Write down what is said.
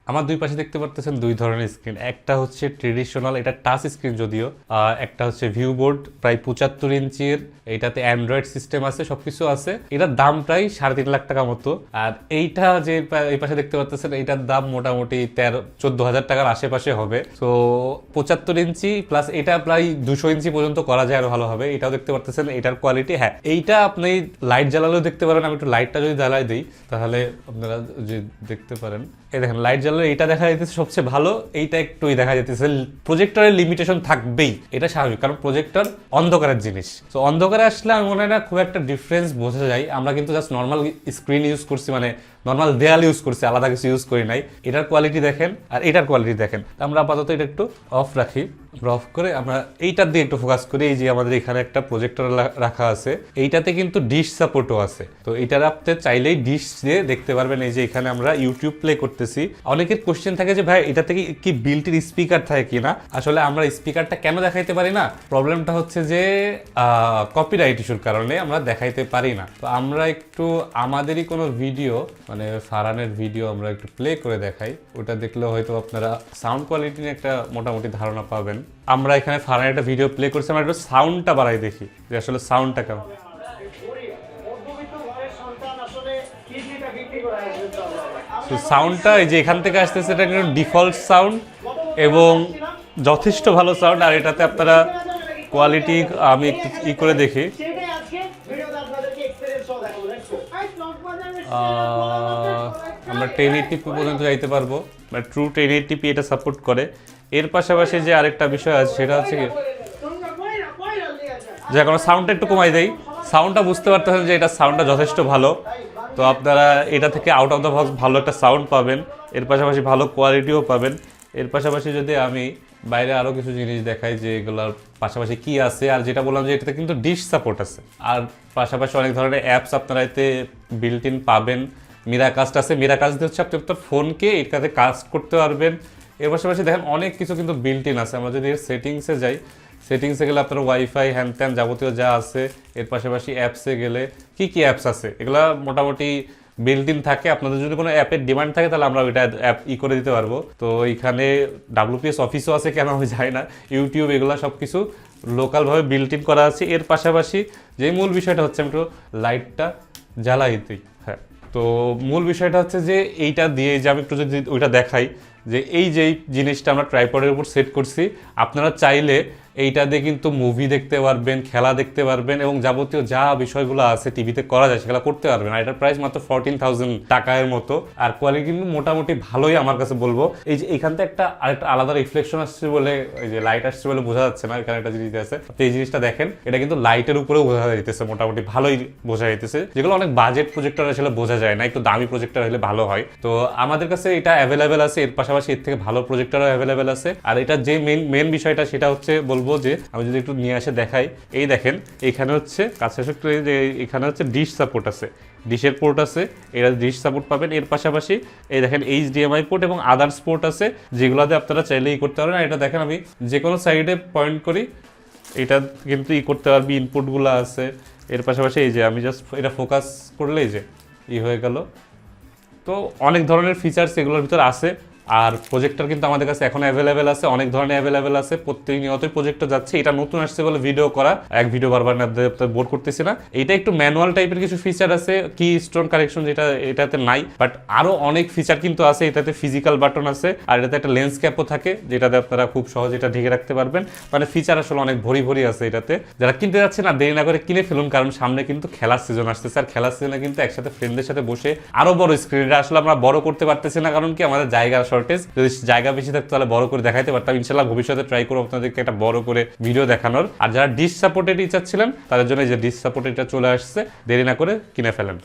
আমার দুই পাশে দেখতে পারতেছেন দুই ধরনের স্ক্রিন, একটা হচ্ছে ট্রেডিশনাল, এটা টাচ স্ক্রিন যদিও, একটা হচ্ছে ভিউ বোর্ড প্রায় 75 ইঞ্চির, এটাতে অ্যান্ড্রয়েড সিস্টেম আছে, সবকিছু আছে। এটার দাম প্রায় 3.5 লাখ টাকা মতো। আর এইটা যে এই পাশে দেখতে পাচ্ছেন এটার দাম মোটামুটি 14,000 টাকার আশেপাশে হবে। তো 75 ইঞ্চি প্লাস এটা প্রায় 200 ইঞ্চি পর্যন্ত করা যায় আরো ভালো হবে। এটাও দেখতে পাচ্ছেন এটার কোয়ালিটি। হ্যাঁ, এইটা আপনি লাইট জ্বালালেও দেখতে পারেন। আমি একটু লাইটটা যদি জ্বালাই দিই তাহলে আপনারা যে দেখতে পারেন, এই দেখেন লাইট জ্বালালে এটা দেখা যাইতেছে সবচেয়ে ভালো, এইটা একটুই দেখা যাইতেছে। প্রজেক্টরের লিমিটেশন থাকবেই, এটা স্বাভাবিক, কারণ প্রজেক্টর অন্ধকারের জিনিস। তো অন্ধকারে আসলে আমি মনে হয় না খুব একটা ডিফারেন্স বোঝা যায়। আমরা কিন্তু জাস্ট নর্মাল স্ক্রিন ইউজ করছি, মানে নর্মাল দেয়াল ইউজ করছি, আলাদা কিছু ইউজ করি নাই। এটার কোয়ালিটি দেখেন আর এটার কোয়ালিটি দেখেন। আমরা আপাতত এটা একটু অফ রাখি, অফ করে আমরা এইটার দিয়ে একটু ফোকাস করি। এই যে আমাদের এখানে একটা প্রজেক্টর রাখা আছে, এইটাতে কিন্তু ডিশ সাপোর্টও আছে। তো এটার আপনি চাইলেই ডিশ দিয়ে দেখতে পারবেন। এই যে এখানে আমরা ইউটিউব প্লে করতেছি। অনেকের কোশ্চেন থাকে যে ভাই এটা থেকে কি বিল্ট ইন স্পিকার থাকে কিনা। আসলে আমরা স্পিকারটা কেন দেখাইতে পারি না, প্রবলেমটা হচ্ছে যে কপিরাইট ইস্যুর কারণে আমরা দেখাইতে পারি না। তো আমরা একটু আমাদেরই কোনো ভিডিও, মানে ফারহানের ভিডিও আমরা একটু প্লে করে দেখাই। ওটা দেখলে হয়তো আপনারা সাউন্ড কোয়ালিটি নিয়ে একটা মোটামুটি ধারণা পাবেন। আমরা এখানে ফারহানের একটা ভিডিও প্লে করছি, আমরা একটু সাউন্ডটা বাড়াই দেখি যে আসলে সাউন্ডটা কেমন। সাউন্ডটা এই যে এখান থেকে আসতেছে, এটা কিন্তু ডিফল্ট সাউন্ড এবং যথেষ্ট ভালো সাউন্ড। আর এটাতে আপনারা কোয়ালিটি আমি একটু ই করে দেখি, আমরা 1080p পর্যন্ত যাইতে পারবো, মানে ট্রু 1080p এটা সাপোর্ট করে। এর পাশাপাশি যে আরেকটা বিষয় আছে সেটা হচ্ছে কি, যে এখন সাউন্ডটা একটু কমাই দেই, সাউন্ডটা বুঝতে পারতেছেন যে এটা সাউন্ডটা যথেষ্ট ভালো। তো আপনারা এটা থেকে আউট অফ দ্য বক্স ভালো একটা সাউন্ড পাবেন, এর পাশাপাশি ভালো কোয়ালিটিও পাবেন। এর পাশাপাশি যদি আমি বাইরে আরও কিছু জিনিস দেখাই যে এগুলোর পাশাপাশি কি আছে, আর যেটা বললাম যে এটাতে কিন্তু ডিশ সাপোর্ট আছে। আর পাশাপাশি অনেক ধরনের অ্যাপস আপনারা এতে বিল্ট ইন পাবেন। মিরাকাস্ট আছে, মিরাকাস্ট দিয়ে হচ্ছে আপনি আপনার ফোনকে এটাতে কাস্ট করতে পারবেন। এর পাশাপাশি দেখেন অনেক কিছু কিন্তু বিল্ট ইন আছে। আমরা যদি এর সেটিংসে যাই, সেটিংসে গেলে আপনার ওয়াইফাই হ্যান ত্যান যাবতীয় যা আছে। এর পাশাপাশি অ্যাপসে গেলে কি কি অ্যাপস আছে এগুলা মোটামুটি বিল্ট ইন থাকে। আপনাদের যদি কোনো অ্যাপের ডিমান্ড থাকে তাহলে আমরা ওইটা অ্যাপ করে দিতে পারবো। তো এখানে WPS অফিসও আছে, কেন আমি জানি না, ইউটিউব, এগুলো সব কিছু লোকালভাবে বিল্ট ইন করা আছে। এর পাশাপাশি যে মূল বিষয়টা হচ্ছে, আমি একটু লাইটটা জ্বালাই দিই। হ্যাঁ, তো মূল বিষয়টা হচ্ছে যে এইটা দিয়ে যে আমি একটু যদি ওইটা দেখাই যে এই যে জিনিসটা আমরা ট্রাইপডের উপর সেট করছি, আপনারা চাইলে এইটা দিয়ে কিন্তু মুভি দেখতে পারবেন, খেলা দেখতে পারবেন এবং যাবতীয় যা বিষয়গুলো আছে টিভিতে করা যায় সেগুলো করতে পারবেন। আর এটার প্রাইস মাত্র 14,000 টাকার মতো। আর কোয়ালিটি কিন্তু মোটামুটি ভালোই আমার কাছে বলবো। এই যে এইখানতে একটা আরেকটা আলাদা রিফ্লেকশন আসছে বলে, এই যে লাইট আসছে বলে বোঝা যাচ্ছে না, এখানে একটা জিনিস আছে। তো এই জিনিসটা দেখেন, এটা কিন্তু লাইটের উপরেও বোঝা যাইতেছে, মোটামুটি ভালোই বোঝা যাইতেছে, যেগুলো অনেক বাজেট প্রজেক্টর আসলে বোঝা যায় না, একটু দামি প্রজেক্টর হলে ভালো হয়। তো আমাদের কাছে এটা অ্যাভেলেবেল আছে, এর পাশাপাশি এর থেকে ভালো প্রজেক্টরও অ্যাভেলেবেল আছে। আর এটা যে মেন বিষয়টা সেটা হচ্ছে বলবো যে, আমি যদি একটু নিয়ে আসে দেখাই, এই দেখেন এখানে হচ্ছে কাছে যে এখানে হচ্ছে ডিশ সাপোর্ট আছে, ডিশের পোর্ট আছে, এটা ডিশ সাপোর্ট পাবেন। এর পাশাপাশি এই দেখেন HDMI পোর্ট এবং আদার্স পোর্ট আছে, যেগুলোতে আপনারা চাইলেই করতে পারবেন। আর এটা দেখেন আমি যে কোনো সাইডে পয়েন্ট করি, এটা কিন্তু করতে পারবি, ইনপুটগুলো আছে। এর পাশাপাশি এই যে আমি জাস্ট এটা ফোকাস করলেই যে হয়ে গেল। তো অনেক ধরনের ফিচার্স এগুলোর ভিতর আছে। আর প্রজেক্টর কিন্তু আমাদের কাছে এখন অ্যাভেলেবেল আছে, অনেক ধরনের অ্যাভেলেবেল আছে, প্রতিনিয়তই প্রজেক্টর যাচ্ছে। এটা নতুন আসছে বলে ভিডিও করা, এক ভিডিও বারবার বোর করতেছি না। এটা একটু ম্যানুয়াল টাইপের কিছু ফিচার আছে, কি স্টোন কারেকশন যেটা এটাতে নাই, বাট আরো অনেক ফিচার কিন্তু আছে। এটাতে ফিজিক্যাল বাটন আছে, আর এটাতে একটা লেন্স ক্যাপও থাকে, যেটাতে আপনারা খুব সহজে এটা ঢেকে রাখতে পারবেন। মানে ফিচার আসলে অনেক ভরি আছে এটাতে। যারা কিনতে যাচ্ছে না, দেরি না করে কিনে ফেলুন, কারণ সামনে কিন্তু খেলার সিজন আসতেছে। আর খেলার সিজনে কিন্তু একসাথে ফ্রেন্ডদের সাথে বসে আরো বড় স্ক্রিনটা আসলে আমরা বড় করতে পারতেছি না, কারণ কি আমাদের জায়গা শর্টেজ। যদি জায়গা বেশি থাকতো তাহলে বড় করে দেখাইতে পারতাম। ইনশাআল্লাহ ভবিষ্যতে ট্রাই করবো আপনাদেরকে একটা বড় করে ভিডিও দেখানোর। আর যারা ডিশ সাপোর্টেড চাচ্ছিলেন তাদের জন্য এই যে ডিশ সাপোর্টেড চলে আসছে, দেরি না করে কিনে ফেলেন।